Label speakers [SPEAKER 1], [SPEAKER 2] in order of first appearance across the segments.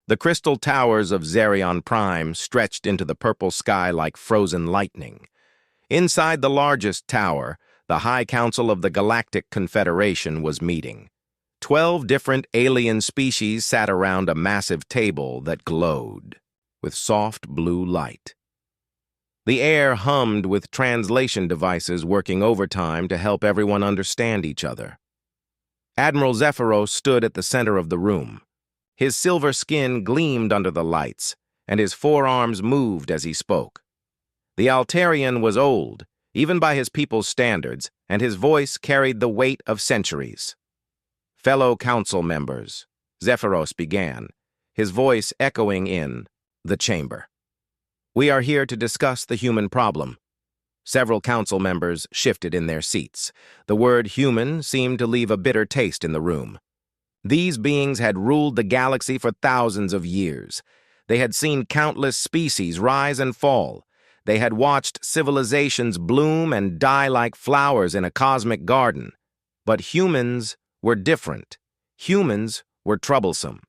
[SPEAKER 1] The crystal towers of Zerion Prime stretched into the purple sky like frozen lightning. Inside the largest tower, the High Council of the Galactic Confederation was meeting. 12 different alien species sat around a massive table that glowed with soft blue light. The air hummed with translation devices working overtime to help everyone understand each other. Admiral Zephyros stood at the center of the room. His silver skin gleamed under the lights, and his forearms moved as he spoke. The Altarian was old, even by his people's standards, and his voice carried the weight of centuries. "Fellow council members," Zephyros began, his voice echoing in the chamber. "We are here to discuss the human problem." Several council members shifted in their seats. The word human seemed to leave a bitter taste in the room. These beings had ruled the galaxy for thousands of years. They had seen countless species rise and fall. They had watched civilizations bloom and die like flowers in a cosmic garden. But humans were different. Humans were troublesome.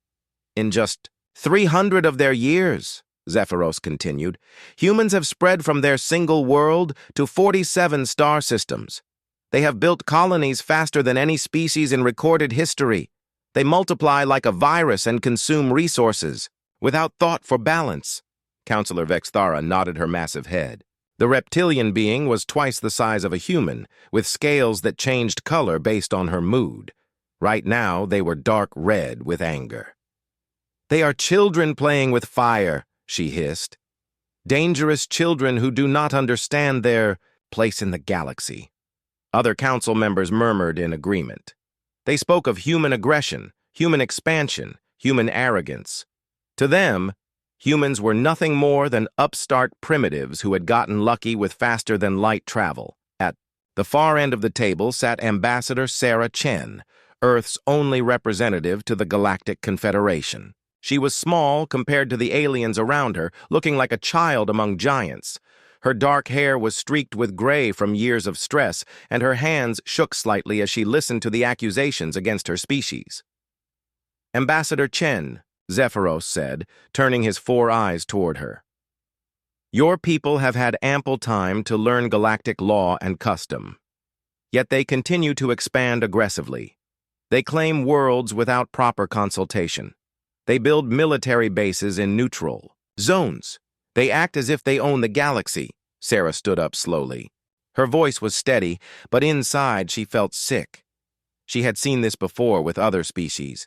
[SPEAKER 1] In just 300 of their years, Zephyros continued, humans have spread from their single world to 47 star systems. They have built colonies faster than any species in recorded history. They multiply like a virus and consume resources, without thought for balance. Counselor Vexthara nodded her massive head. The reptilian being was twice the size of a human, with scales that changed color based on her mood. Right now, they were dark red with anger. "They are children playing with fire," she hissed. "Dangerous children who do not understand their place in the galaxy." Other council members murmured in agreement. They spoke of human aggression, human expansion, human arrogance. To them, humans were nothing more than upstart primitives who had gotten lucky with faster-than-light travel. At the far end of the table sat Ambassador Sarah Chen, Earth's only representative to the Galactic Confederation. She was small compared to the aliens around her, looking like a child among giants. Her dark hair was streaked with gray from years of stress, and her hands shook slightly as she listened to the accusations against her species. "Ambassador Chen," Zephyros said, turning his 4 eyes toward her. "Your people have had ample time to learn galactic law and custom. Yet they continue to expand aggressively. They claim worlds without proper consultation. They build military bases in neutral zones. They act as if they own the galaxy." Sarah stood up slowly. Her voice was steady, but inside she felt sick. She had seen this before with other species.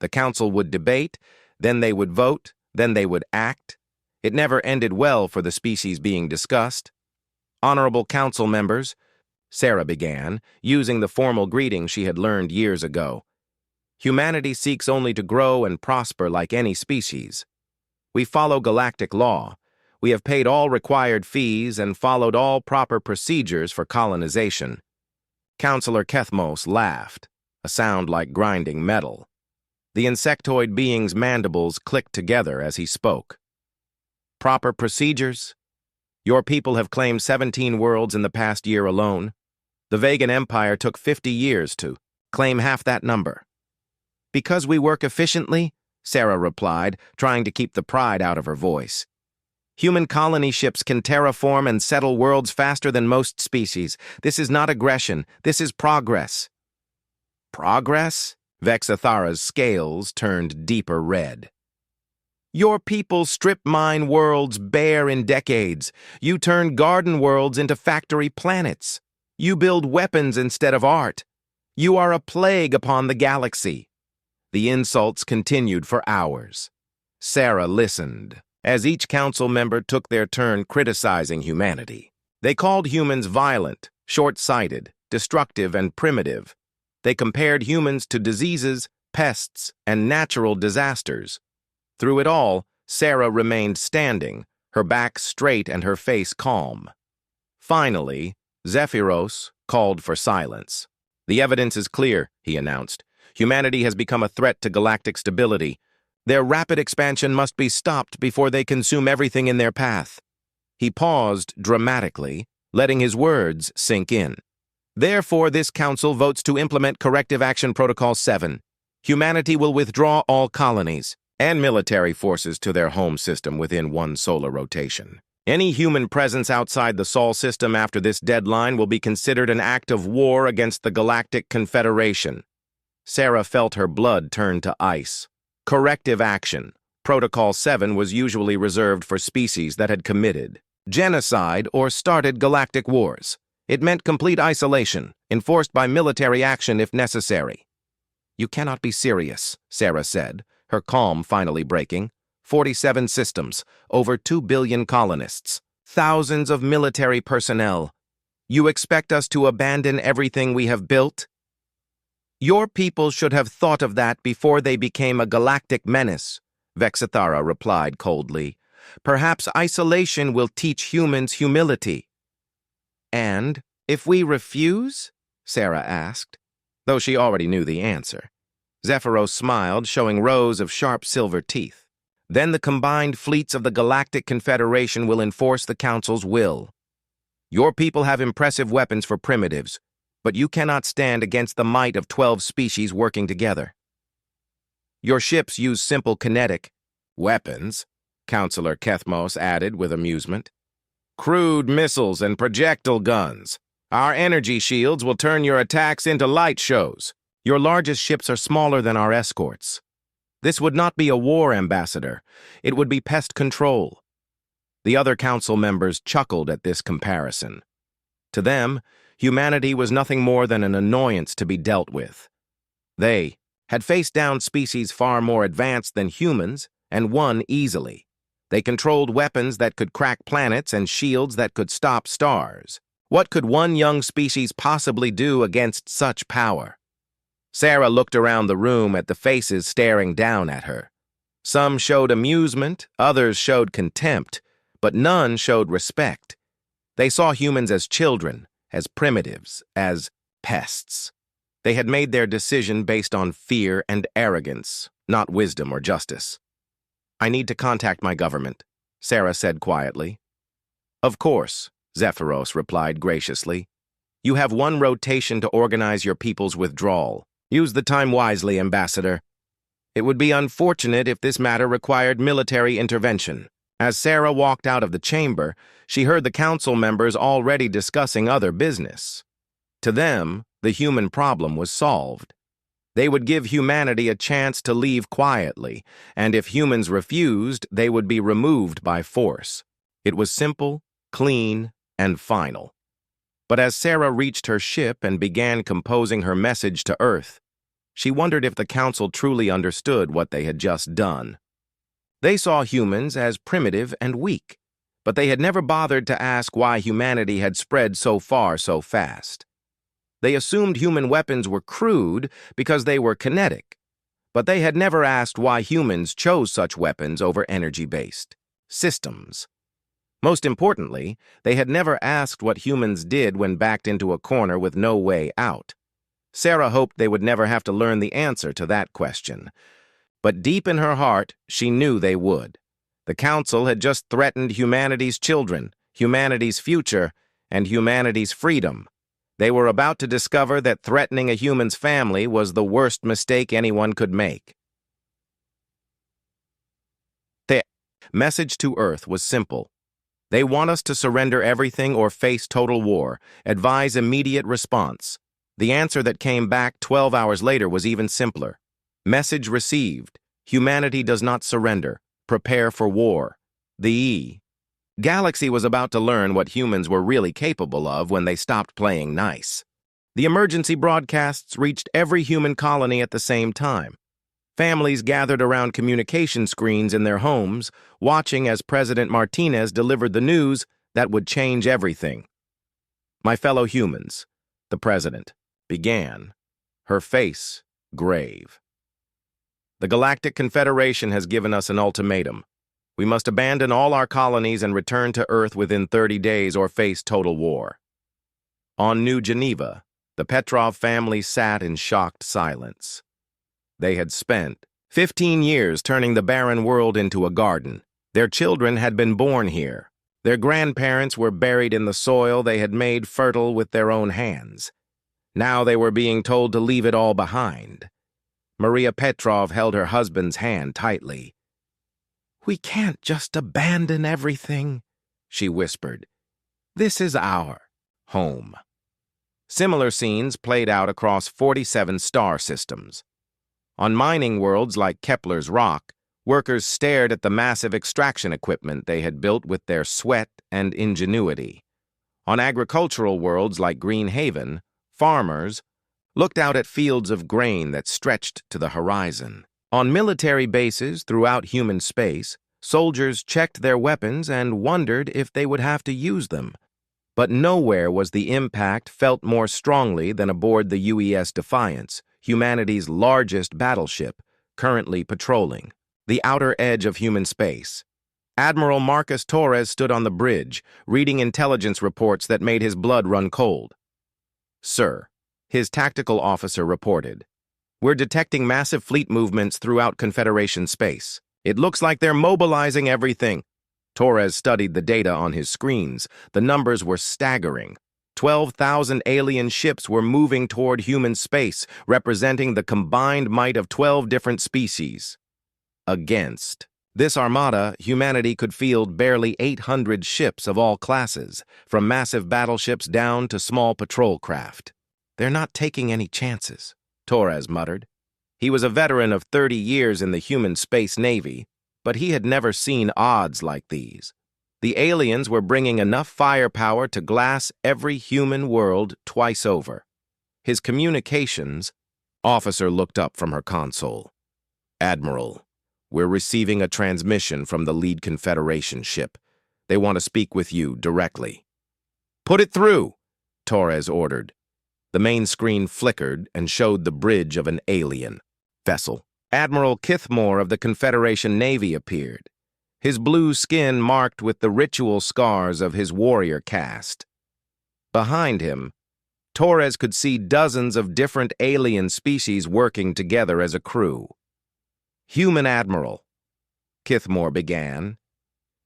[SPEAKER 1] The council would debate, then they would vote, then they would act. It never ended well for the species being discussed. "Honorable council members," Sarah began, using the formal greeting she had learned years ago. "Humanity seeks only to grow and prosper like any species. We follow galactic law. We have paid all required fees and followed all proper procedures for colonization." Counselor Kethmos laughed, a sound like grinding metal. The insectoid being's mandibles clicked together as he spoke. "Proper procedures? Your people have claimed 17 worlds in the past year alone. The Vegan Empire took 50 years to claim half that number." "Because we work efficiently?" Sarah replied, trying to keep the pride out of her voice. "Human colony ships can terraform and settle worlds faster than most species. This is not aggression. This is progress." "Progress?" Vexathara's scales turned deeper red. "Your people strip mine worlds bare in decades. You turn garden worlds into factory planets. You build weapons instead of art. You are a plague upon the galaxy." The insults continued for hours. Sarah listened, as each council member took their turn criticizing humanity. They called humans violent, short-sighted, destructive, and primitive. They compared humans to diseases, pests, and natural disasters. Through it all, Sarah remained standing, her back straight and her face calm. Finally, Zephyros called for silence. "The evidence is clear," he announced. "Humanity has become a threat to galactic stability. Their rapid expansion must be stopped before they consume everything in their path." He paused dramatically, letting his words sink in. "Therefore, this council votes to implement Corrective Action Protocol 7. Humanity will withdraw all colonies. and military forces to their home system within one solar rotation. Any human presence outside the Sol system after this deadline will be considered an act of war against the Galactic Confederation. Sarah felt her blood turn to ice. Corrective action. Protocol 7 was usually reserved for species that had committed genocide or started galactic wars. It meant complete isolation, enforced by military action if necessary. "You cannot be serious," Sarah said, her calm finally breaking. 47 systems, over 2 billion colonists, thousands of military personnel. You expect us to abandon everything we have built? Your people should have thought of that before they became a galactic menace, Vexithara replied coldly. Perhaps isolation will teach humans humility. And if we refuse? Sarah asked, though she already knew the answer. Zephyros smiled, showing rows of sharp silver teeth. Then the combined fleets of the Galactic Confederation will enforce the Council's will. Your people have impressive weapons for primitives, but you cannot stand against the might of 12 species working together. Your ships use simple kinetic weapons, Counselor Kethmos added with amusement. Crude missiles and projectile guns. Our energy shields will turn your attacks into light shows. Your largest ships are smaller than our escorts. This would not be a war, Ambassador. It would be pest control. The other council members chuckled at this comparison. To them, humanity was nothing more than an annoyance to be dealt with. They had faced down species far more advanced than humans and won easily. They controlled weapons that could crack planets and shields that could stop stars. What could one young species possibly do against such power? Sarah looked around the room at the faces staring down at her. Some showed amusement, others showed contempt, but none showed respect. They saw humans as children, as primitives, as pests. They had made their decision based on fear and arrogance, not wisdom or justice. I need to contact my government, Sarah said quietly. Of course, Zephyros replied graciously. You have one rotation to organize your people's withdrawal. Use the time wisely, Ambassador. It would be unfortunate if this matter required military intervention. As Sarah walked out of the chamber, she heard the council members already discussing other business. To them, the human problem was solved. They would give humanity a chance to leave quietly, and if humans refused, they would be removed by force. It was simple, clean, and final. But as Sarah reached her ship and began composing her message to Earth, she wondered if the Council truly understood what they had just done. They saw humans as primitive and weak, but they had never bothered to ask why humanity had spread so far so fast. They assumed human weapons were crude because they were kinetic, but they had never asked why humans chose such weapons over energy-based systems. Most importantly, they had never asked what humans did when backed into a corner with no way out. Sarah hoped they would never have to learn the answer to that question. But deep in her heart, she knew they would. The Council had just threatened humanity's children, humanity's future, and humanity's freedom. They were about to discover that threatening a human's family was the worst mistake anyone could make. The message to Earth was simple. They want us to surrender everything or face total war. Advise immediate response. The answer that came back 12 hours later was even simpler. Message received. Humanity does not surrender. Prepare for war. The Galaxy was about to learn what humans were really capable of when they stopped playing nice. The emergency broadcasts reached every human colony at the same time. Families gathered around communication screens in their homes, watching as President Martinez delivered the news that would change everything. My fellow humans, the president began, her face grave. The Galactic Confederation has given us an ultimatum. We must abandon all our colonies and return to Earth within 30 days or face total war. On New Geneva, the Petrov family sat in shocked silence. They had spent 15 years turning the barren world into a garden. Their children had been born here. Their grandparents were buried in the soil they had made fertile with their own hands. Now they were being told to leave it all behind. Maria Petrov held her husband's hand tightly. "We can't just abandon everything," she whispered. "This is our home." Similar scenes played out across 47 star systems. On mining worlds like Kepler's Rock, workers stared at the massive extraction equipment they had built with their sweat and ingenuity. On agricultural worlds like Green Haven, farmers looked out at fields of grain that stretched to the horizon. On military bases throughout human space, soldiers checked their weapons and wondered if they would have to use them. But nowhere was the impact felt more strongly than aboard the UES Defiance, humanity's largest battleship, currently patrolling the outer edge of human space. Admiral Marcus Torres stood on the bridge, reading intelligence reports that made his blood run cold. "Sir," his tactical officer reported, "we're detecting massive fleet movements throughout Confederation space. It looks like they're mobilizing everything." Torres studied the data on his screens. The numbers were staggering. 12,000 alien ships were moving toward human space, representing the combined might of 12 different species. Against this armada, humanity could field barely 800 ships of all classes, from massive battleships down to small patrol craft. "They're not taking any chances," Torres muttered. He was a veteran of 30 years in the human space navy, but he had never seen odds like these. The aliens were bringing enough firepower to glass every human world twice over. His communications officer looked up from her console. "Admiral, we're receiving a transmission from the lead Confederation ship. They want to speak with you directly." "Put it through," Torres ordered. The main screen flickered and showed the bridge of an alien vessel. Admiral Kithmore of the Confederation Navy appeared, his blue skin marked with the ritual scars of his warrior caste. Behind him, Torres could see dozens of different alien species working together as a crew. "Human Admiral," Kithmore began,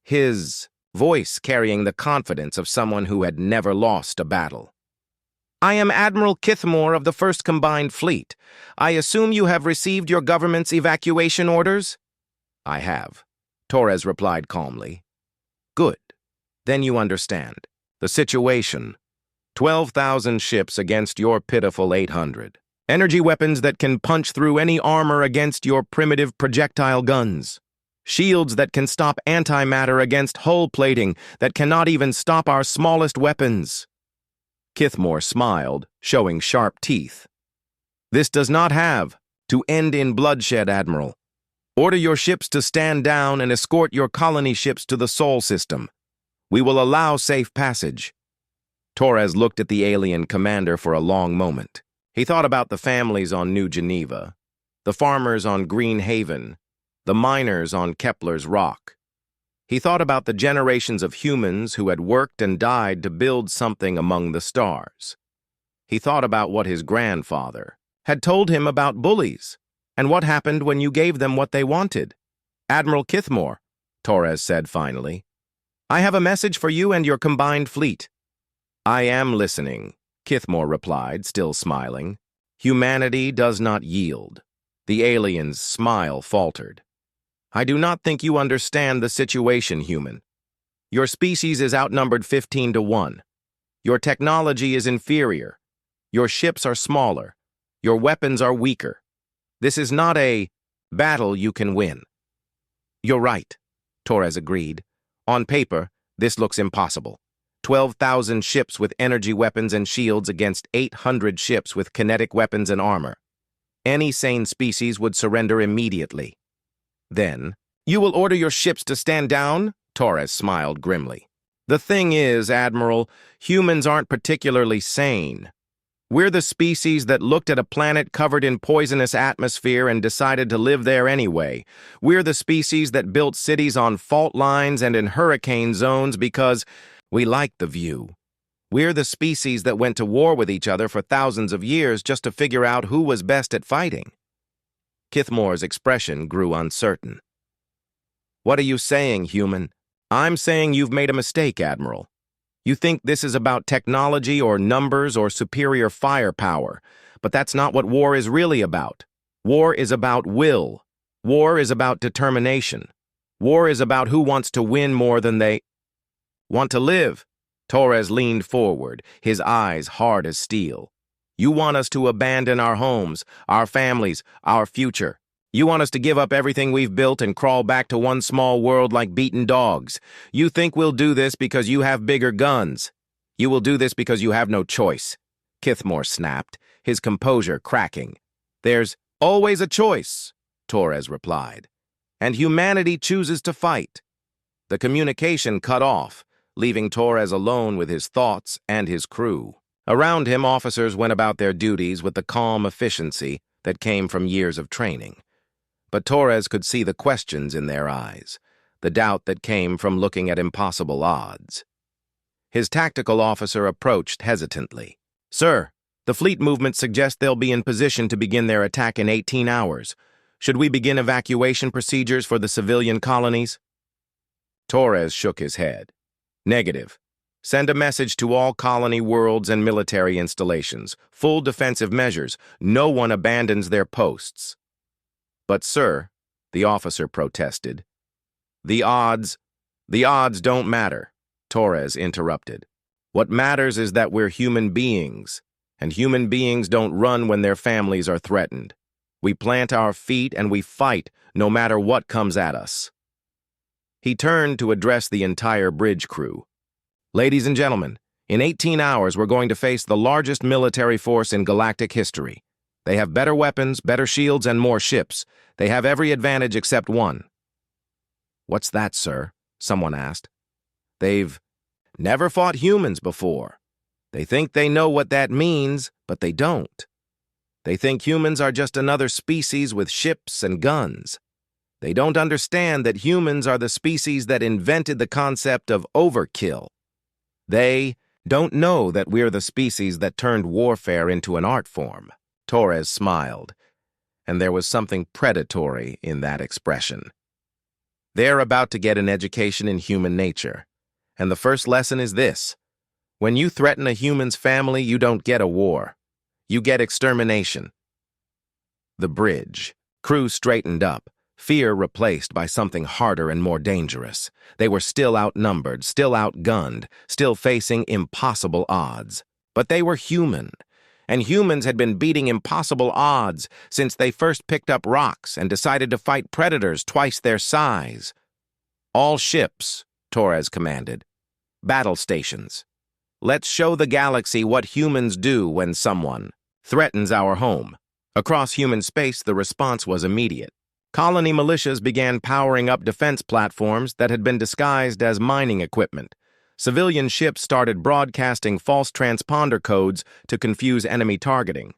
[SPEAKER 1] his voice carrying the confidence of someone who had never lost a battle. "I am Admiral Kithmore of the 1st Combined Fleet. I assume you have received your government's evacuation orders?" "I have," Torres replied calmly. "Good. Then you understand. The situation. 12,000 ships against your pitiful 800. Energy weapons that can punch through any armor against your primitive projectile guns. Shields that can stop antimatter against hull plating that cannot even stop our smallest weapons." Kithmore smiled, showing sharp teeth. "This does not have to end in bloodshed, Admiral. Order your ships to stand down and escort your colony ships to the Sol system. We will allow safe passage." Torres looked at the alien commander for a long moment. He thought about the families on New Geneva, the farmers on Green Haven, the miners on Kepler's Rock. He thought about the generations of humans who had worked and died to build something among the stars. He thought about what his grandfather had told him about bullies and what happened when you gave them what they wanted. "Admiral Kithmore," Torres said finally, "I have a message for you and your combined fleet." "I am listening," Kithmore replied, still smiling. "Humanity does not yield." The alien's smile faltered. "I do not think you understand the situation, human. Your species is outnumbered 15 to 1. Your technology is inferior. Your ships are smaller. Your weapons are weaker. This is not a battle you can win." "You're right," Torres agreed. "On paper, this looks impossible. 12,000 ships with energy weapons and shields against 800 ships with kinetic weapons and armor. Any sane species would surrender immediately." "Then, you will order your ships to stand down?" Torres smiled grimly. "The thing is, Admiral, humans aren't particularly sane. We're the species that looked at a planet covered in poisonous atmosphere and decided to live there anyway. We're the species that built cities on fault lines and in hurricane zones because we like the view. We're the species that went to war with each other for thousands of years just to figure out who was best at fighting." Kithmore's expression grew uncertain. "What are you saying, human?" "I'm saying you've made a mistake, Admiral. You think this is about technology or numbers or superior firepower, but that's not what war is really about. War is about will. War is about determination. War is about who wants to win more than they want to live. Torres leaned forward, his eyes hard as steel. You want us to abandon our homes, our families, our future. You want us to give up everything we've built and crawl back to one small world like beaten dogs. You think we'll do this because you have bigger guns. You will do this because you have no choice. Kithmore snapped, his composure cracking. There's always a choice, Torres replied. And humanity chooses to fight. The communication cut off, leaving Torres alone with his thoughts and his crew. Around him, officers went about their duties with the calm efficiency that came from years of training. But Torres could see the questions in their eyes, the doubt that came from looking at impossible odds. His tactical officer approached hesitantly. Sir, the fleet movement suggests they'll be in position to begin their attack in 18 hours. Should we begin evacuation procedures for the civilian colonies? Torres shook his head. Negative. Send a message to all colony worlds and military installations. Full defensive measures. No one abandons their posts. But, sir, the officer protested. The odds don't matter, Torres interrupted. What matters is that we're human beings, and human beings don't run when their families are threatened. We plant our feet and we fight no matter what comes at us. He turned to address the entire bridge crew. Ladies and gentlemen, in 18 hours we're going to face the largest military force in galactic history. They have better weapons, better shields, and more ships. They have every advantage except one. What's that, sir? Someone asked. They've never fought humans before. They think they know what that means, but they don't. They think humans are just another species with ships and guns. They don't understand that humans are the species that invented the concept of overkill. They don't know that we're the species that turned warfare into an art form. Torres smiled, and there was something predatory in that expression. They're about to get an education in human nature, and the first lesson is this. When you threaten a human's family, you don't get a war. You get extermination. The bridge. Crew straightened up, fear replaced by something harder and more dangerous. They were still outnumbered, still outgunned, still facing impossible odds. But they were human. And humans had been beating impossible odds since they first picked up rocks and decided to fight predators twice their size. All ships, Torres commanded. Battle stations. Let's show the galaxy what humans do when someone threatens our home. Across human space, the response was immediate. Colony militias began powering up defense platforms that had been disguised as mining equipment. Civilian ships started broadcasting false transponder codes to confuse enemy targeting.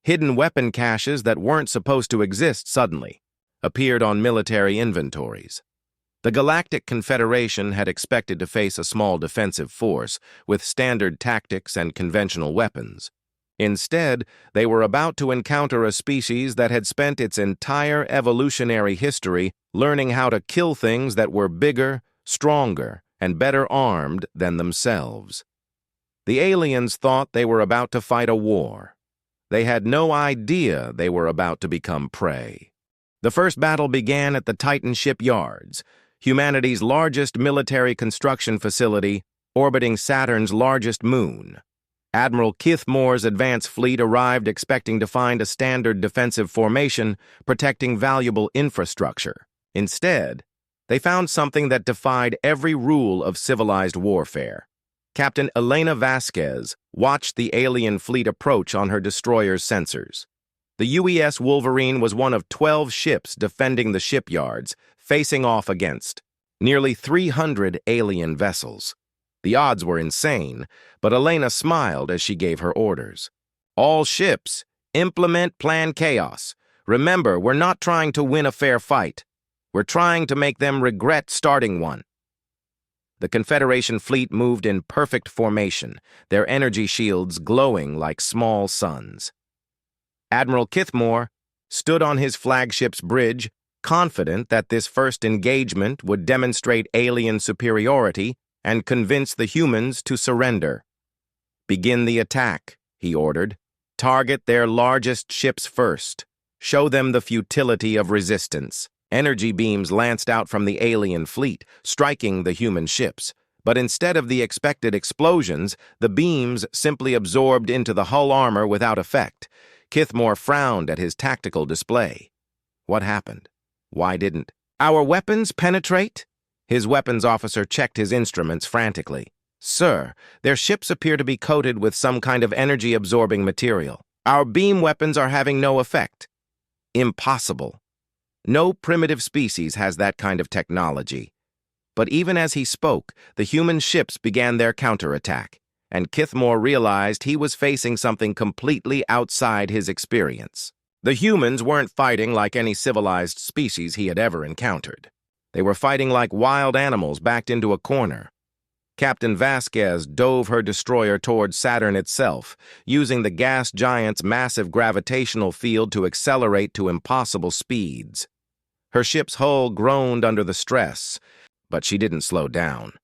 [SPEAKER 1] Hidden weapon caches that weren't supposed to exist suddenly appeared on military inventories. The Galactic Confederation had expected to face a small defensive force with standard tactics and conventional weapons. Instead, they were about to encounter a species that had spent its entire evolutionary history learning how to kill things that were bigger, stronger, and better armed than themselves. The aliens thought they were about to fight a war. They had no idea they were about to become prey. The first battle began at the Titan shipyards, humanity's largest military construction facility, orbiting Saturn's largest moon. Admiral Kithmore's advance fleet arrived expecting to find a standard defensive formation protecting valuable infrastructure. Instead, they found something that defied every rule of civilized warfare. Captain Elena Vasquez watched the alien fleet approach on her destroyer's sensors. The UES Wolverine was one of 12 ships defending the shipyards, facing off against nearly 300 alien vessels. The odds were insane, but Elena smiled as she gave her orders. All ships, implement Plan Chaos. Remember, we're not trying to win a fair fight. We're trying to make them regret starting one. The Confederation fleet moved in perfect formation, their energy shields glowing like small suns. Admiral Kithmore stood on his flagship's bridge, confident that this first engagement would demonstrate alien superiority and convince the humans to surrender. Begin the attack, he ordered. Target their largest ships first. Show them the futility of resistance. Energy beams lanced out from the alien fleet, striking the human ships. But instead of the expected explosions, the beams simply absorbed into the hull armor without effect. Kithmore frowned at his tactical display. What happened? Why didn't our weapons penetrate? His weapons officer checked his instruments frantically. Sir, their ships appear to be coated with some kind of energy-absorbing material. Our beam weapons are having no effect. Impossible. No primitive species has that kind of technology. But even as he spoke, the human ships began their counterattack, and Kithmore realized he was facing something completely outside his experience. The humans weren't fighting like any civilized species he had ever encountered. They were fighting like wild animals backed into a corner. Captain Vasquez dove her destroyer towards Saturn itself, using the gas giant's massive gravitational field to accelerate to impossible speeds. Her ship's hull groaned under the stress, but she didn't slow down.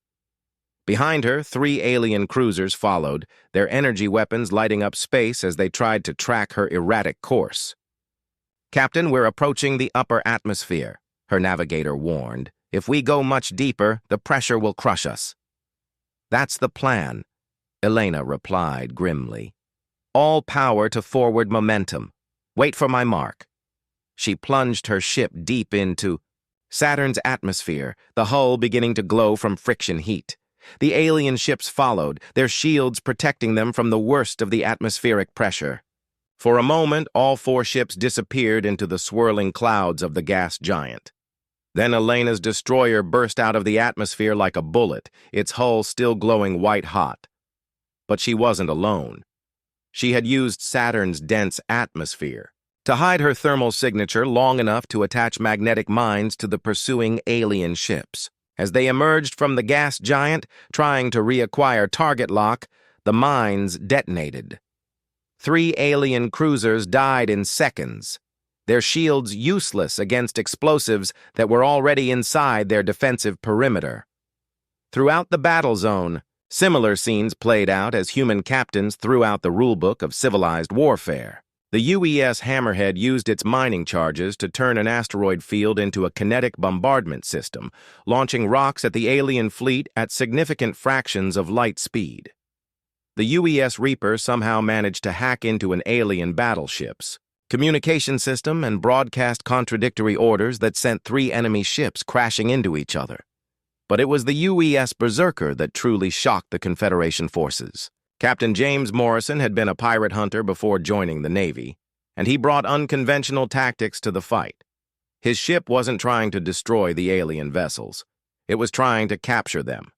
[SPEAKER 1] Behind her, 3 alien cruisers followed, their energy weapons lighting up space as they tried to track her erratic course. Captain, we're approaching the upper atmosphere, her navigator warned. If we go much deeper, the pressure will crush us. That's the plan, Elena replied grimly. All power to forward momentum. Wait for my mark. She plunged her ship deep into Saturn's atmosphere, the hull beginning to glow from friction heat. The alien ships followed, their shields protecting them from the worst of the atmospheric pressure. For a moment, all 4 ships disappeared into the swirling clouds of the gas giant. Then Elena's destroyer burst out of the atmosphere like a bullet, its hull still glowing white-hot. But she wasn't alone. She had used Saturn's dense atmosphere to hide her thermal signature long enough to attach magnetic mines to the pursuing alien ships. As they emerged from the gas giant, trying to reacquire target lock, the mines detonated. 3 alien cruisers died in seconds, their shields useless against explosives that were already inside their defensive perimeter. Throughout the battle zone, similar scenes played out as human captains threw out the rulebook of civilized warfare. The UES Hammerhead used its mining charges to turn an asteroid field into a kinetic bombardment system, launching rocks at the alien fleet at significant fractions of light speed. The UES Reaper somehow managed to hack into an alien battleship's communication system and broadcast contradictory orders that sent 3 enemy ships crashing into each other. But it was the UES Berserker that truly shocked the Confederation forces. Captain James Morrison had been a pirate hunter before joining the Navy, and he brought unconventional tactics to the fight. His ship wasn't trying to destroy the alien vessels. It was trying to capture them.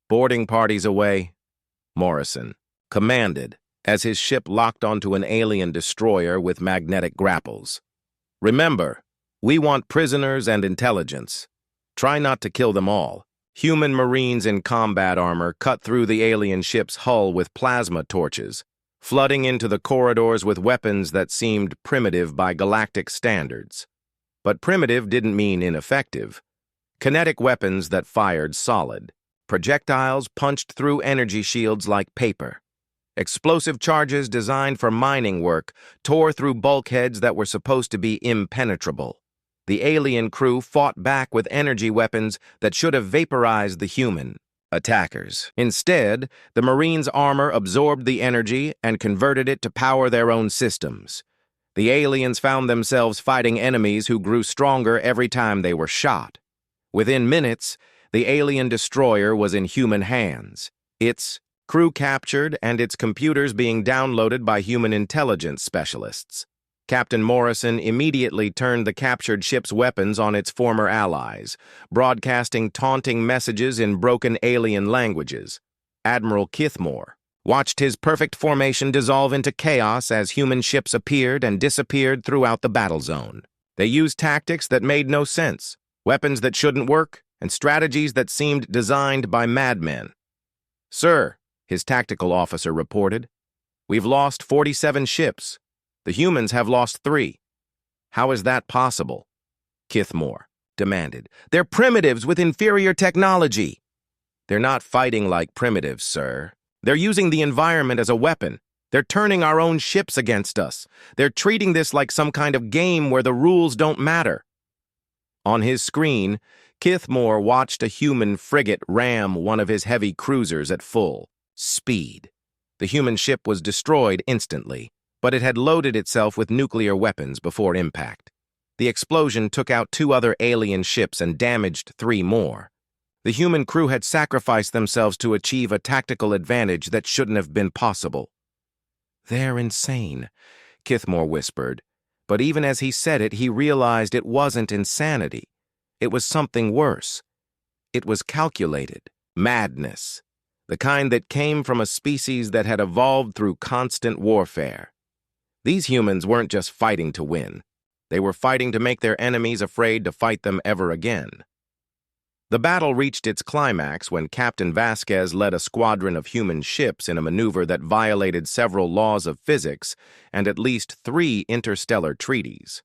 [SPEAKER 1] Boarding parties away, Morrison commanded as his ship locked onto an alien destroyer with magnetic grapples. Remember, we want prisoners and intelligence. Try not to kill them all. Human Marines in combat armor cut through the alien ship's hull with plasma torches, flooding into the corridors with weapons that seemed primitive by galactic standards. But primitive didn't mean ineffective. Kinetic weapons that fired solid. Projectiles punched through energy shields like paper. Explosive charges designed for mining work tore through bulkheads that were supposed to be impenetrable. The alien crew fought back with energy weapons that should have vaporized the human attackers. Instead, the Marines' armor absorbed the energy and converted it to power their own systems. The aliens found themselves fighting enemies who grew stronger every time they were shot. Within minutes, the alien destroyer was in human hands, its crew captured and its computers being downloaded by human intelligence specialists. Captain Morrison immediately turned the captured ship's weapons on its former allies, broadcasting taunting messages in broken alien languages. Admiral Kithmore watched his perfect formation dissolve into chaos as human ships appeared and disappeared throughout the battle zone. They used tactics that made no sense, weapons that shouldn't work, and strategies that seemed designed by madmen. "Sir," his tactical officer reported, "we've lost 47 ships. The humans have lost 3. How is that possible?" Kithmore demanded. "They're primitives with inferior technology." "They're not fighting like primitives, sir. They're using the environment as a weapon. They're turning our own ships against us. They're treating this like some kind of game where the rules don't matter. On his screen, Kithmore watched a human frigate ram one of his heavy cruisers at full speed. The human ship was destroyed instantly, but it had loaded itself with nuclear weapons before impact. The explosion took out 2 other alien ships and damaged 3 more. The human crew had sacrificed themselves to achieve a tactical advantage that shouldn't have been possible. "They're insane," Kithmore whispered, but even as he said it, he realized it wasn't insanity. It was something worse. It was calculated madness, the kind that came from a species that had evolved through constant warfare. These humans weren't just fighting to win. They were fighting to make their enemies afraid to fight them ever again. The battle reached its climax when Captain Vasquez led a squadron of human ships in a maneuver that violated several laws of physics and at least 3 interstellar treaties.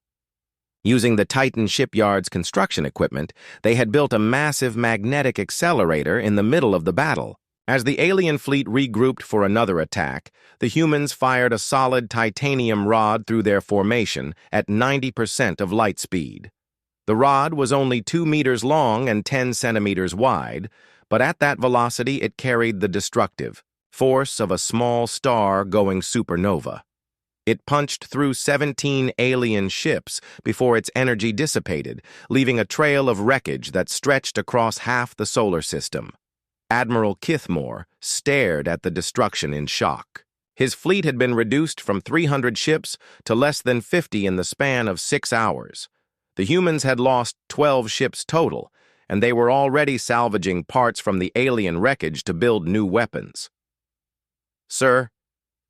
[SPEAKER 1] Using the Titan shipyard's construction equipment, they had built a massive magnetic accelerator in the middle of the battle. As the alien fleet regrouped for another attack, the humans fired a solid titanium rod through their formation at 90% of light speed. The rod was only 2 meters long and 10 centimeters wide, but at that velocity it carried the destructive force of a small star going supernova. It punched through 17 alien ships before its energy dissipated, leaving a trail of wreckage that stretched across half the solar system. Admiral Kithmore stared at the destruction in shock. His fleet had been reduced from 300 ships to less than 50 in the span of 6 hours. The humans had lost 12 ships total, and they were already salvaging parts from the alien wreckage to build new weapons. "Sir,"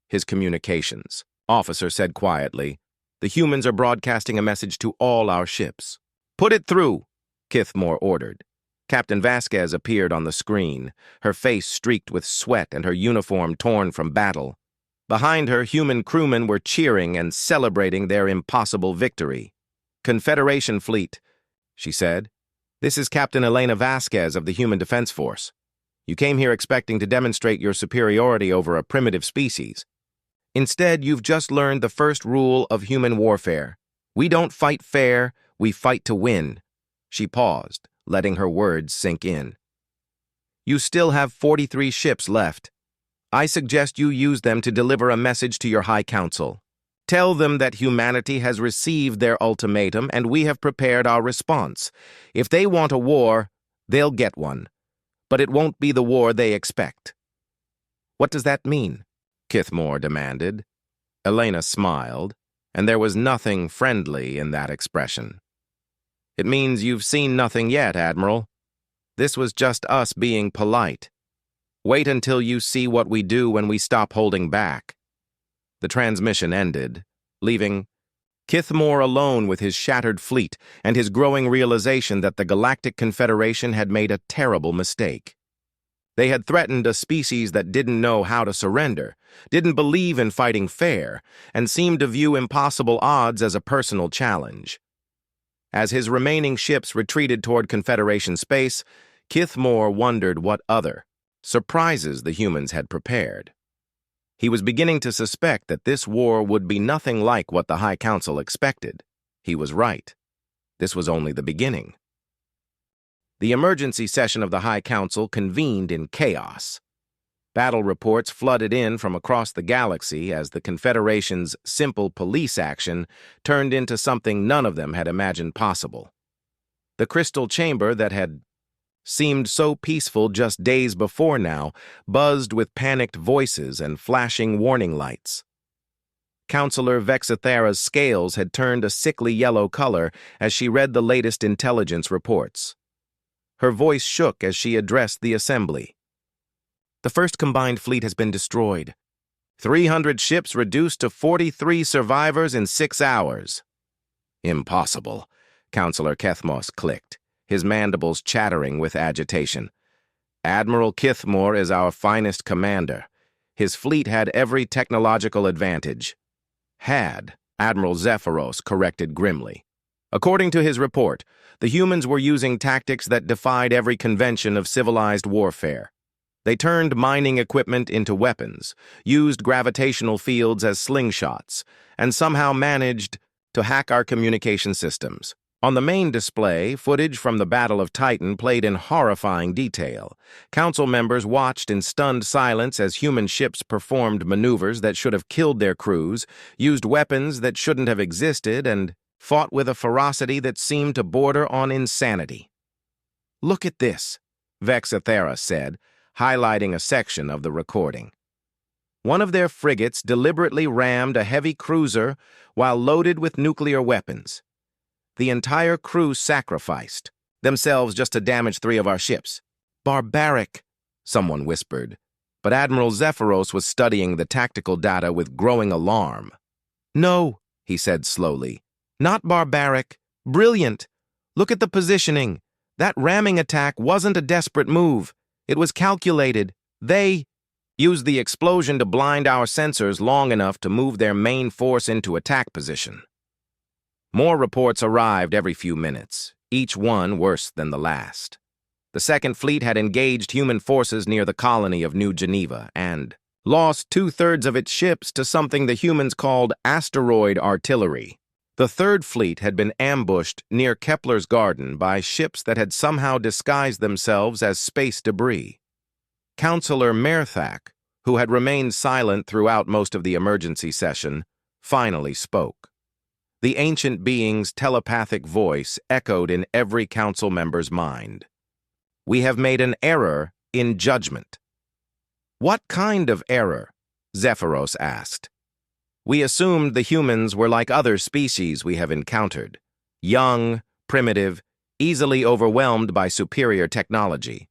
[SPEAKER 1] his communications officer said quietly, "the humans are broadcasting a message to all our ships." "Put it through," Kithmore ordered. Captain Vasquez appeared on the screen, her face streaked with sweat and her uniform torn from battle. Behind her, human crewmen were cheering and celebrating their impossible victory. "Confederation fleet," she said. "This is Captain Elena Vasquez of the Human Defense Force. You came here expecting to demonstrate your superiority over a primitive species. Instead, you've just learned the first rule of human warfare. We don't fight fair, we fight to win." She paused, letting her words sink in. "You still have 43 ships left. I suggest you use them to deliver a message to your High Council. Tell them that humanity has received their ultimatum and we have prepared our response. If they want a war, they'll get one. But it won't be the war they expect." "What does that mean?" Kithmore demanded. Elena smiled, and there was nothing friendly in that expression. "It means you've seen nothing yet, Admiral. This was just us being polite. Wait until you see what we do when we stop holding back." The transmission ended, leaving Kithmore alone with his shattered fleet and his growing realization that the Galactic Confederation had made a terrible mistake. They had threatened a species that didn't know how to surrender, didn't believe in fighting fair, and seemed to view impossible odds as a personal challenge. As his remaining ships retreated toward Confederation space, Kithmore wondered what other surprises the humans had prepared. He was beginning to suspect that this war would be nothing like what the High Council expected. He was right. This was only the beginning. The emergency session of the High Council convened in chaos. Battle reports flooded in from across the galaxy as the Confederation's simple police action turned into something none of them had imagined possible. The crystal chamber that had seemed so peaceful just days before now buzzed with panicked voices and flashing warning lights. Counselor Vexithera's scales had turned a sickly yellow color as she read the latest intelligence reports. Her voice shook as she addressed the assembly. "The first combined fleet has been destroyed. 300 ships reduced to 43 survivors in 6 hours. "Impossible," Counselor Kethmos clicked, his mandibles chattering with agitation. "Admiral Kithmore is our finest commander. His fleet had every technological advantage." "Had," Admiral Zephyros corrected grimly. According to his report, the humans were using tactics that defied every convention of civilized warfare. They turned mining equipment into weapons, used gravitational fields as slingshots, and somehow managed to hack our communication systems. On the main display, footage from the Battle of Titan played in horrifying detail. Council members watched in stunned silence as human ships performed maneuvers that should have killed their crews, used weapons that shouldn't have existed, and fought with a ferocity that seemed to border on insanity. "Look at this," Vexathera said, highlighting a section of the recording. One of their frigates deliberately rammed a heavy cruiser while loaded with nuclear weapons. The entire crew sacrificed themselves just to damage 3 of our ships. "Barbaric," someone whispered, but Admiral Zephyros was studying the tactical data with growing alarm. "No," he said slowly, "not barbaric. Brilliant. Look at the positioning. That ramming attack wasn't a desperate move. It was calculated. They used the explosion to blind our sensors long enough to move their main force into attack position." More reports arrived every few minutes, each one worse than the last. The Second Fleet had engaged human forces near the colony of New Geneva and lost 2/3 of its ships to something the humans called asteroid artillery. The Third Fleet had been ambushed near Kepler's Garden by ships that had somehow disguised themselves as space debris. Councillor Merthak, who had remained silent throughout most of the emergency session, finally spoke. The ancient being's telepathic voice echoed in every council member's mind. "We have made an error in judgment." "What kind of error?" Zephyros asked. "We assumed the humans were like other species we have encountered, young, primitive, easily overwhelmed by superior technology.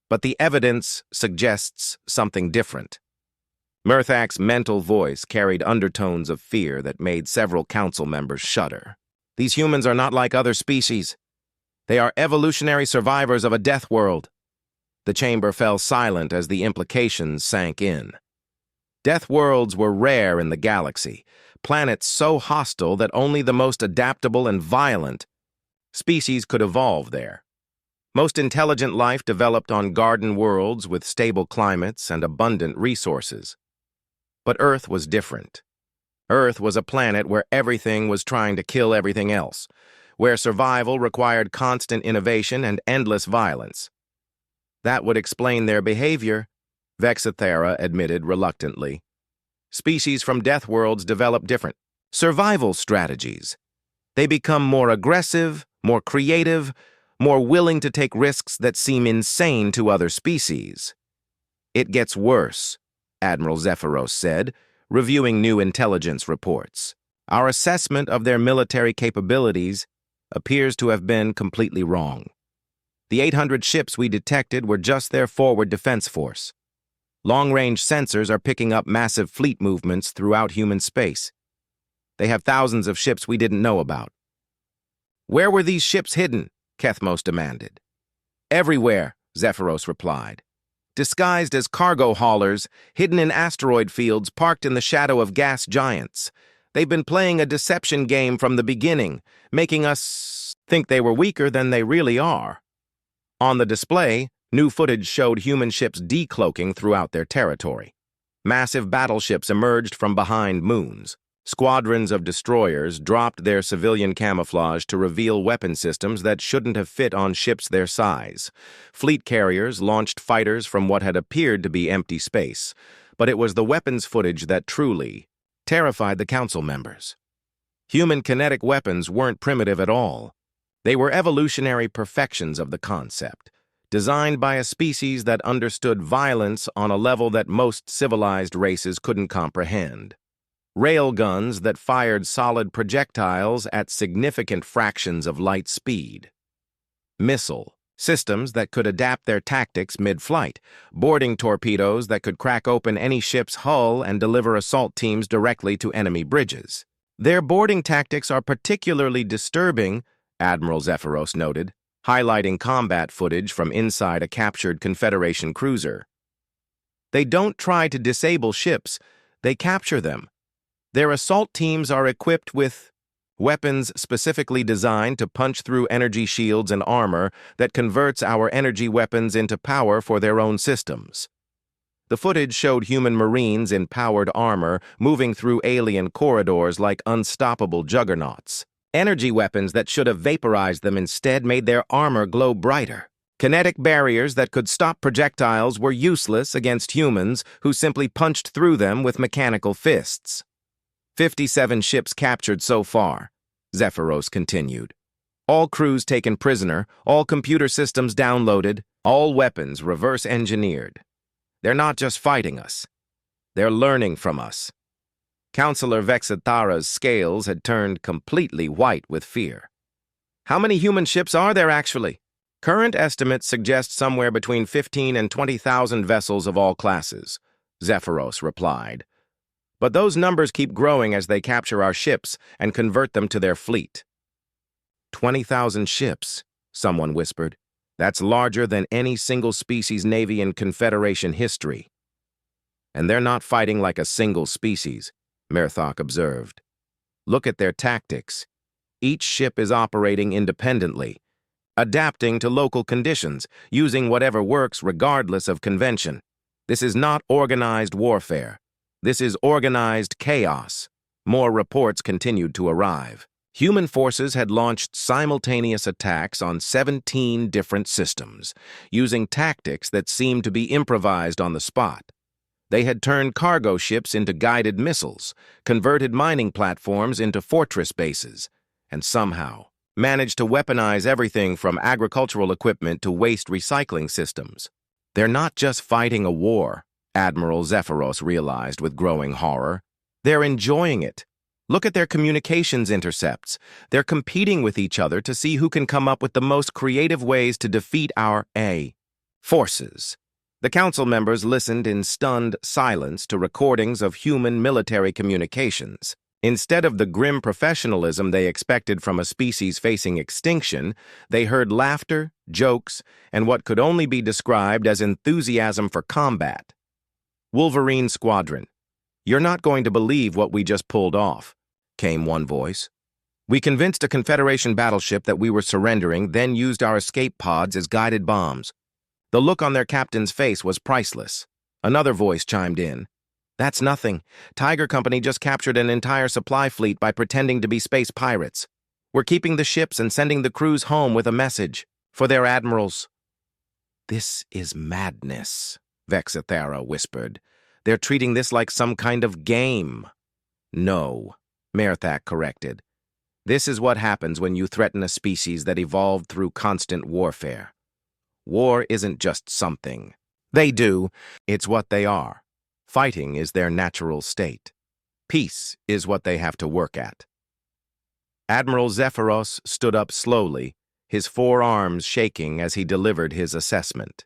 [SPEAKER 1] But the evidence suggests something different." Merthak's mental voice carried undertones of fear that made several council members shudder. "These humans are not like other species. They are evolutionary survivors of a death world." The chamber fell silent as the implications sank in. Death worlds were rare in the galaxy, planets so hostile that only the most adaptable and violent species could evolve there. Most intelligent life developed on garden worlds with stable climates and abundant resources. But Earth was different. Earth was a planet where everything was trying to kill everything else, where survival required constant innovation and endless violence. That would explain their behavior, Vexathera admitted reluctantly. Species from death worlds develop different survival strategies. They become more aggressive, more creative, more willing to take risks that seem insane to other species. "It gets worse," Admiral Zephyros said, reviewing new intelligence reports. "Our assessment of their military capabilities appears to have been completely wrong. The 800 ships we detected were just their forward defense force. Long-range sensors are picking up massive fleet movements throughout human space. They have thousands of ships we didn't know about." "Where were these ships hidden?" Kethmos demanded. "Everywhere," Zephyros replied. "Disguised as cargo haulers, hidden in asteroid fields parked in the shadow of gas giants. They've been playing a deception game from the beginning, making us think they were weaker than they really are." On the display, new footage showed human ships decloaking throughout their territory. Massive battleships emerged from behind moons. Squadrons of destroyers dropped their civilian camouflage to reveal weapon systems that shouldn't have fit on ships their size. Fleet carriers launched fighters from what had appeared to be empty space, but it was the weapons footage that truly terrified the council members. Human kinetic weapons weren't primitive at all. They were evolutionary perfections of the concept, designed by a species that understood violence on a level that most civilized races couldn't comprehend. Railguns that fired solid projectiles at significant fractions of light speed. Missile systems that could adapt their tactics mid-flight. Boarding torpedoes that could crack open any ship's hull and deliver assault teams directly to enemy bridges. "Their boarding tactics are particularly disturbing," Admiral Zephyros noted, highlighting combat footage from inside a captured Confederation cruiser. "They don't try to disable ships, they capture them. Their assault teams are equipped with weapons specifically designed to punch through energy shields and armor that converts our energy weapons into power for their own systems. The footage showed human Marines in powered armor moving through alien corridors like unstoppable juggernauts. Energy weapons that should have vaporized them instead made their armor glow brighter. Kinetic barriers that could stop projectiles were useless against humans who simply punched through them with mechanical fists. 57 ships captured so far, Zephyros continued. All crews taken prisoner, all computer systems downloaded, all weapons reverse-engineered. They're not just fighting us. They're learning from us. Counselor Vexithara's scales had turned completely white with fear. How many human ships are there actually? Current estimates suggest somewhere between 15 and 20,000 vessels of all classes, Zephyros replied. But those numbers keep growing as they capture our ships and convert them to their fleet. 20,000 ships, someone whispered. That's larger than any single species navy in Confederation history. And they're not fighting like a single species, Murthok observed. Look at their tactics. Each ship is operating independently, adapting to local conditions, using whatever works regardless of convention. This is not organized warfare. This is organized chaos. More reports continued to arrive. Human forces had launched simultaneous attacks on 17 different systems, using tactics that seemed to be improvised on the spot. They had turned cargo ships into guided missiles, converted mining platforms into fortress bases, and somehow managed to weaponize everything from agricultural equipment to waste recycling systems. They're not just fighting a war, Admiral Zephyros realized with growing horror. They're enjoying it. Look at their communications intercepts. They're competing with each other to see who can come up with the most creative ways to defeat our forces. The council members listened in stunned silence to recordings of human military communications. Instead of the grim professionalism they expected from a species facing extinction, they heard laughter, jokes, and what could only be described as enthusiasm for combat. Wolverine Squadron, you're not going to believe what we just pulled off, came one voice. We convinced a Confederation battleship that we were surrendering, then used our escape pods as guided bombs. The look on their captain's face was priceless. Another voice chimed in. That's nothing. Tiger Company just captured an entire supply fleet by pretending to be space pirates. We're keeping the ships and sending the crews home with a message for their admirals. This is madness, Vexithara whispered. They're treating this like some kind of game. No, Murthok corrected. This is what happens when you threaten a species that evolved through constant warfare. War isn't just something. They do. It's what they are. Fighting is their natural state. Peace is what they have to work at. Admiral Zephyros stood up slowly, his forearms shaking as he delivered his assessment.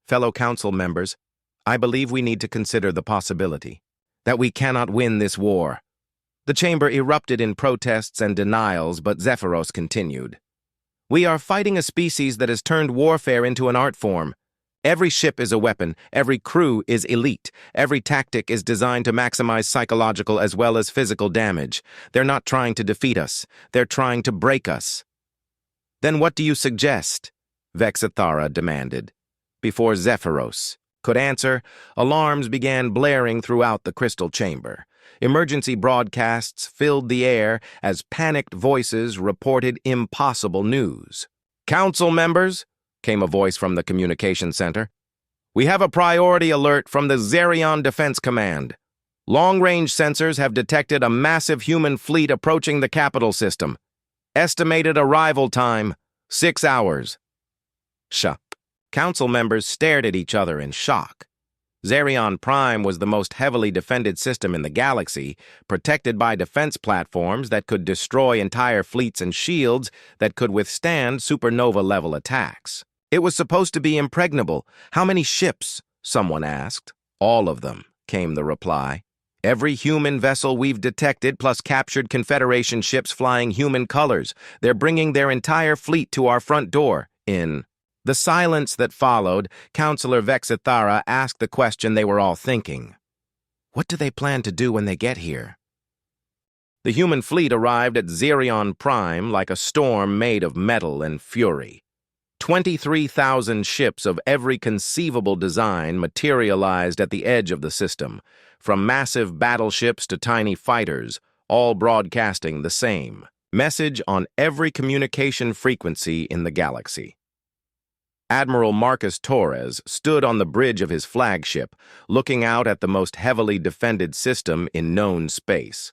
[SPEAKER 1] Fellow council members, I believe we need to consider the possibility that we cannot win this war. The chamber erupted in protests and denials, but Zephyros continued. We are fighting a species that has turned warfare into an art form. Every ship is a weapon, every crew is elite, every tactic is designed to maximize psychological as well as physical damage. They're not trying to defeat us, they're trying to break us. Then what do you suggest? Vexithara demanded. Before Zephyros could answer, alarms began blaring throughout the crystal chamber. Emergency broadcasts filled the air as panicked voices reported impossible news. Council members, came a voice from the communication center. We have a priority alert from the Zerion Defense Command. Long-range sensors have detected a massive human fleet approaching the capital system. Estimated arrival time, 6 hours. Council members stared at each other in shock. Zerion Prime was the most heavily defended system in the galaxy, protected by defense platforms that could destroy entire fleets and shields that could withstand supernova-level attacks. It was supposed to be impregnable. How many ships? Someone asked. All of them, came the reply. Every human vessel we've detected plus captured Confederation ships flying human colors. They're bringing their entire fleet to our front door. In the silence that followed, Counselor Vexithara asked the question they were all thinking. What do they plan to do when they get here? The human fleet arrived at Xerion Prime like a storm made of metal and fury. 23,000 ships of every conceivable design materialized at the edge of the system, from massive battleships to tiny fighters, all broadcasting the same message on every communication frequency in the galaxy. Admiral Marcus Torres stood on the bridge of his flagship, looking out at the most heavily defended system in known space.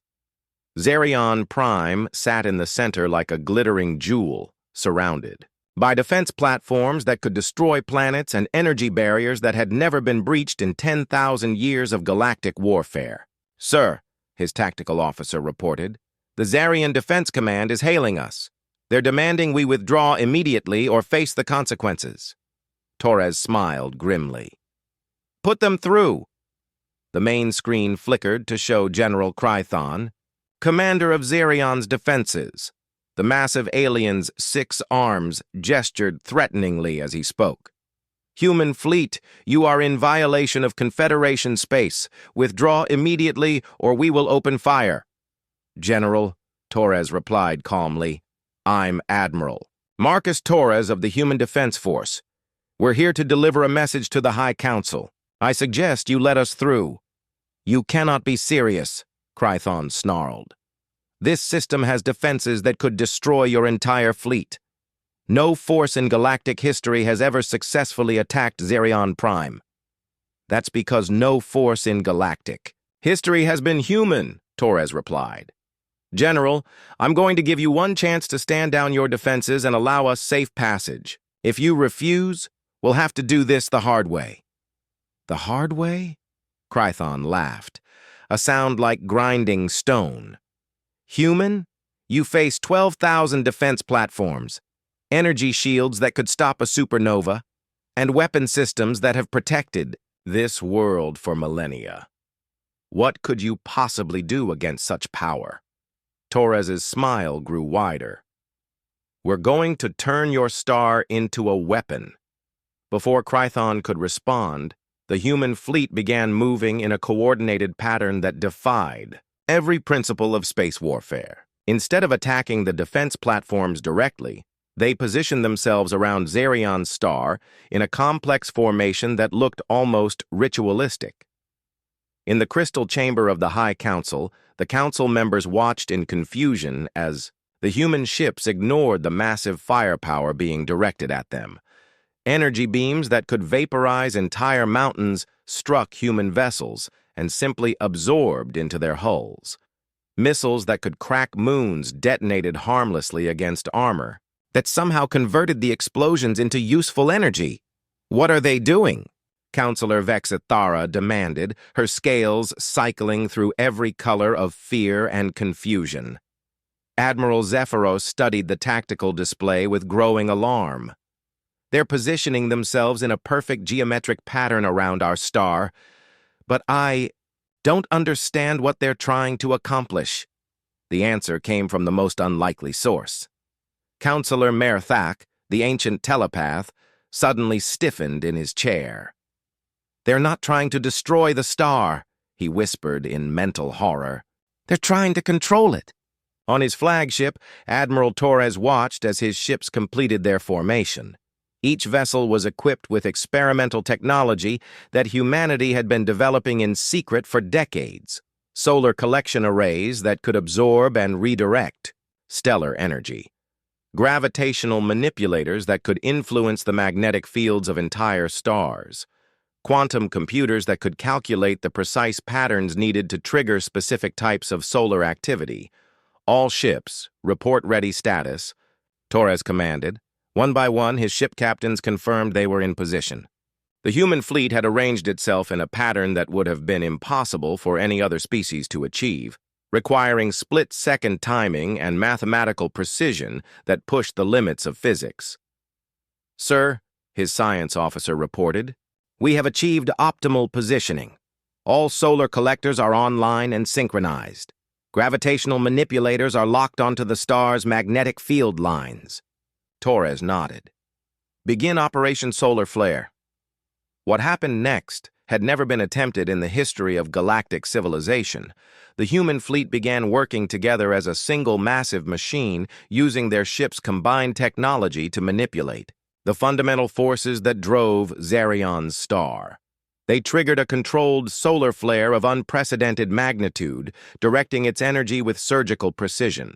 [SPEAKER 1] Xerion Prime sat in the center like a glittering jewel, surrounded by defense platforms that could destroy planets and energy barriers that had never been breached in 10,000 years of galactic warfare. "Sir," his tactical officer reported, "the Xerion Defense Command is hailing us. They're demanding we withdraw immediately or face the consequences." Torres smiled grimly. "Put them through." The main screen flickered to show General Krython, commander of Xerion's defenses. The massive alien's 6 arms gestured threateningly as he spoke. "Human fleet, you are in violation of Confederation space. Withdraw immediately or we will open fire." "General," Torres replied calmly, "I'm Admiral Marcus Torres of the Human Defense Force. We're here to deliver a message to the High Council. I suggest you let us through." "You cannot be serious," Krython snarled. "This system has defenses that could destroy your entire fleet. No force in galactic history has ever successfully attacked Xerion Prime." "That's because no force in galactic history has been human," Torres replied. "General, I'm going to give you one chance to stand down your defenses and allow us safe passage. If you refuse, we'll have to do this the hard way." "The hard way?" Krython laughed, a sound like grinding stone. "Human, you face 12,000 defense platforms, energy shields that could stop a supernova, and weapon systems that have protected this world for millennia. What could you possibly do against such power?" Torres's smile grew wider. "We're going to turn your star into a weapon." Before Krython could respond, the human fleet began moving in a coordinated pattern that defied every principle of space warfare. Instead of attacking the defense platforms directly, they positioned themselves around Xerion's star in a complex formation that looked almost ritualistic. In the crystal chamber of the High Council, the council members watched in confusion as the human ships ignored the massive firepower being directed at them. Energy beams that could vaporize entire mountains struck human vessels and simply absorbed into their hulls. Missiles that could crack moons detonated harmlessly against armor that somehow converted the explosions into useful energy. "What are they doing?" Counselor Vexithara demanded, her scales cycling through every color of fear and confusion. Admiral Zephyros studied the tactical display with growing alarm. "They're positioning themselves in a perfect geometric pattern around our star, but I don't understand what they're trying to accomplish." The answer came from the most unlikely source. Counselor Merthak, the ancient telepath, suddenly stiffened in his chair. "They're not trying to destroy the star," he whispered in mental horror. "They're trying to control it." On his flagship, Admiral Torres watched as his ships completed their formation. Each vessel was equipped with experimental technology that humanity had been developing in secret for decades. Solar collection arrays that could absorb and redirect stellar energy. Gravitational manipulators that could influence the magnetic fields of entire stars. Quantum computers that could calculate the precise patterns needed to trigger specific types of solar activity. "All ships, report ready status," Torres commanded. One by one, his ship captains confirmed they were in position. The human fleet had arranged itself in a pattern that would have been impossible for any other species to achieve, requiring split-second timing and mathematical precision that pushed the limits of physics. "Sir," his science officer reported, "we have achieved optimal positioning. All solar collectors are online and synchronized. Gravitational manipulators are locked onto the star's magnetic field lines." Torres nodded. "Begin Operation Solar Flare." What happened next had never been attempted in the history of galactic civilization. The human fleet began working together as a single massive machine, using their ship's combined technology to manipulate the fundamental forces that drove Xerion's star. They triggered a controlled solar flare of unprecedented magnitude, directing its energy with surgical precision.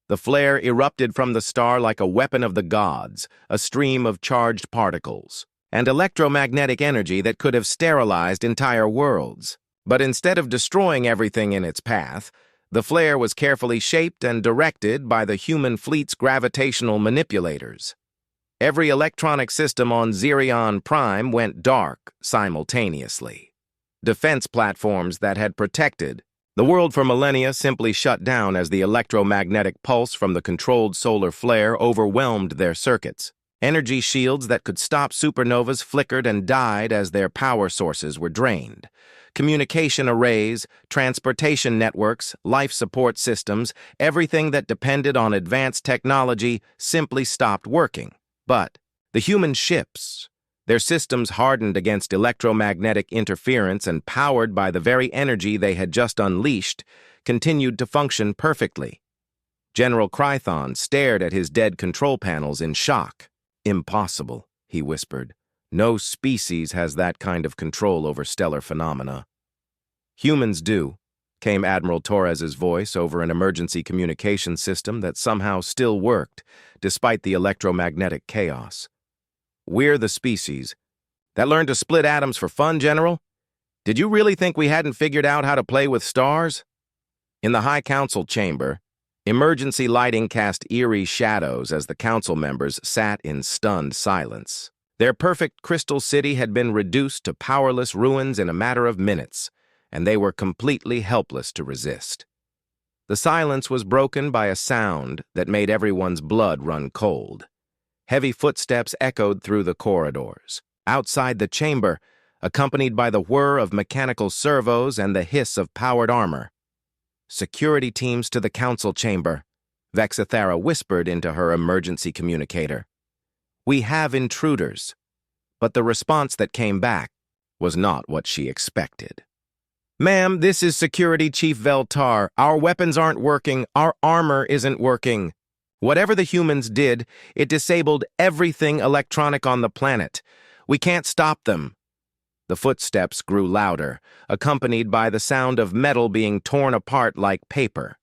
[SPEAKER 1] The flare erupted from the star like a weapon of the gods, a stream of charged particles, and electromagnetic energy that could have sterilized entire worlds. But instead of destroying everything in its path, the flare was carefully shaped and directed by the human fleet's gravitational manipulators. Every electronic system on Xerion Prime went dark simultaneously. Defense platforms that had protected the world for millennia simply shut down as the electromagnetic pulse from the controlled solar flare overwhelmed their circuits. Energy shields that could stop supernovas flickered and died as their power sources were drained. Communication arrays, transportation networks, life support systems, everything that depended on advanced technology simply stopped working. But the human ships, their systems hardened against electromagnetic interference and powered by the very energy they had just unleashed, continued to function perfectly. General Krython stared at his dead control panels in shock. "Impossible," he whispered. "No species has that kind of control over stellar phenomena." "Humans do," came Admiral Torres's voice over an emergency communication system that somehow still worked, despite the electromagnetic chaos. "We're the species that learned to split atoms for fun, General? Did you really think we hadn't figured out how to play with stars?" In the High Council chamber, emergency lighting cast eerie shadows as the council members sat in stunned silence. Their perfect crystal city had been reduced to powerless ruins in a matter of minutes, and they were completely helpless to resist. The silence was broken by a sound that made everyone's blood run cold. Heavy footsteps echoed through the corridors. Outside the chamber, accompanied by the whir of mechanical servos and the hiss of powered armor. "Security teams to the council chamber," Vexithara whispered into her emergency communicator. "We have intruders." But the response that came back was not what she expected. "Ma'am, this is Security Chief Veltar. Our weapons aren't working. Our armor isn't working. Whatever the humans did, it disabled everything electronic on the planet. We can't stop them." The footsteps grew louder, accompanied by the sound of metal being torn apart like paper.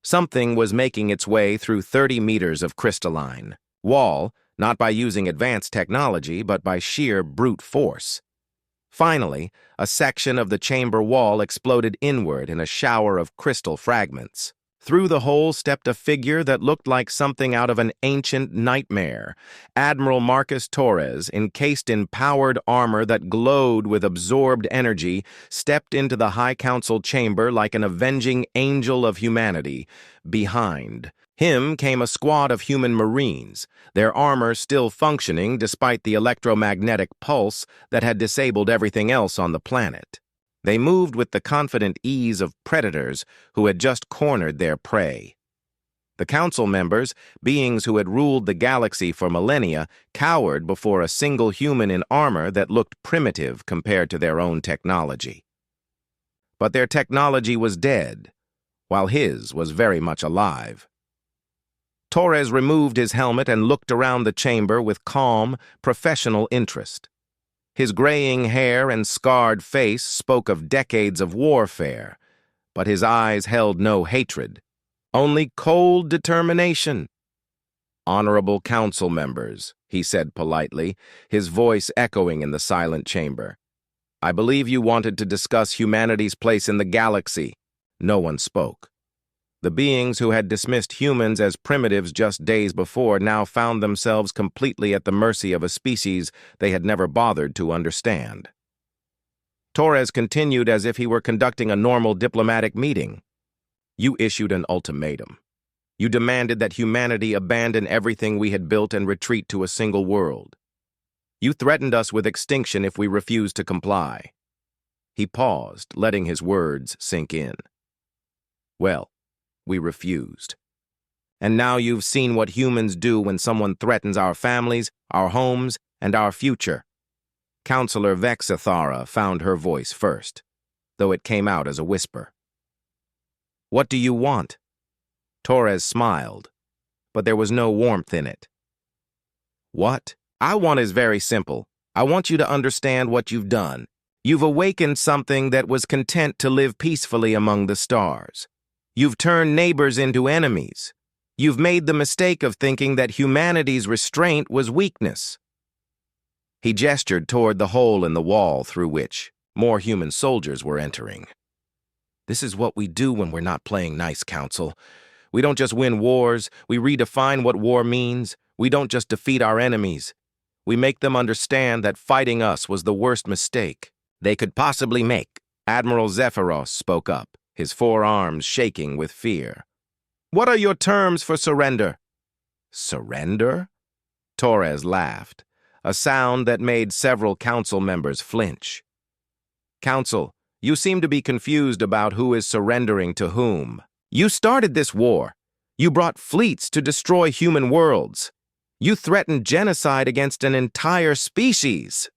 [SPEAKER 1] Something was making its way through 30 meters of crystalline wall, not by using advanced technology, but by sheer brute force. Finally, a section of the chamber wall exploded inward in a shower of crystal fragments. Through the hole stepped a figure that looked like something out of an ancient nightmare. Admiral Marcus Torres, encased in powered armor that glowed with absorbed energy, stepped into the High Council chamber like an avenging angel of humanity. Behind him came a squad of human marines, their armor still functioning despite the electromagnetic pulse that had disabled everything else on the planet. They moved with the confident ease of predators who had just cornered their prey. The council members, beings who had ruled the galaxy for millennia, cowered before a single human in armor that looked primitive compared to their own technology. But their technology was dead, while his was very much alive. Torres removed his helmet and looked around the chamber with calm, professional interest. His graying hair and scarred face spoke of decades of warfare, but his eyes held no hatred, only cold determination. "Honorable council members," he said politely, his voice echoing in the silent chamber. "I believe you wanted to discuss humanity's place in the galaxy." No one spoke. The beings who had dismissed humans as primitives just days before now found themselves completely at the mercy of a species they had never bothered to understand. Torres continued as if he were conducting a normal diplomatic meeting. "You issued an ultimatum. You demanded that humanity abandon everything we had built and retreat to a single world. You threatened us with extinction if we refused to comply." He paused, letting his words sink in. "Well, we refused. And now you've seen what humans do when someone threatens our families, our homes, and our future. Counselor Vexathara found her voice first, though it came out as a whisper. "What do you want?" Torres smiled, but there was no warmth in it. "What I want is very simple. I want you to understand what you've done. You've awakened something that was content to live peacefully among the stars. You've turned neighbors into enemies. You've made the mistake of thinking that humanity's restraint was weakness." He gestured toward the hole in the wall through which more human soldiers were entering. "This is what we do when we're not playing nice, Council. We don't just win wars, we redefine what war means. We don't just defeat our enemies. We make them understand that fighting us was the worst mistake they could possibly make." Admiral Zephyros spoke up, his forearms shaking with fear. "What are your terms for surrender?" "Surrender?" Torres laughed, a sound that made several council members flinch. "Council, you seem to be confused about who is surrendering to whom. You started this war. You brought fleets to destroy human worlds. You threatened genocide against an entire species."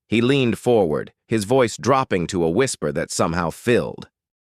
[SPEAKER 1] He leaned forward, his voice dropping to a whisper that somehow filled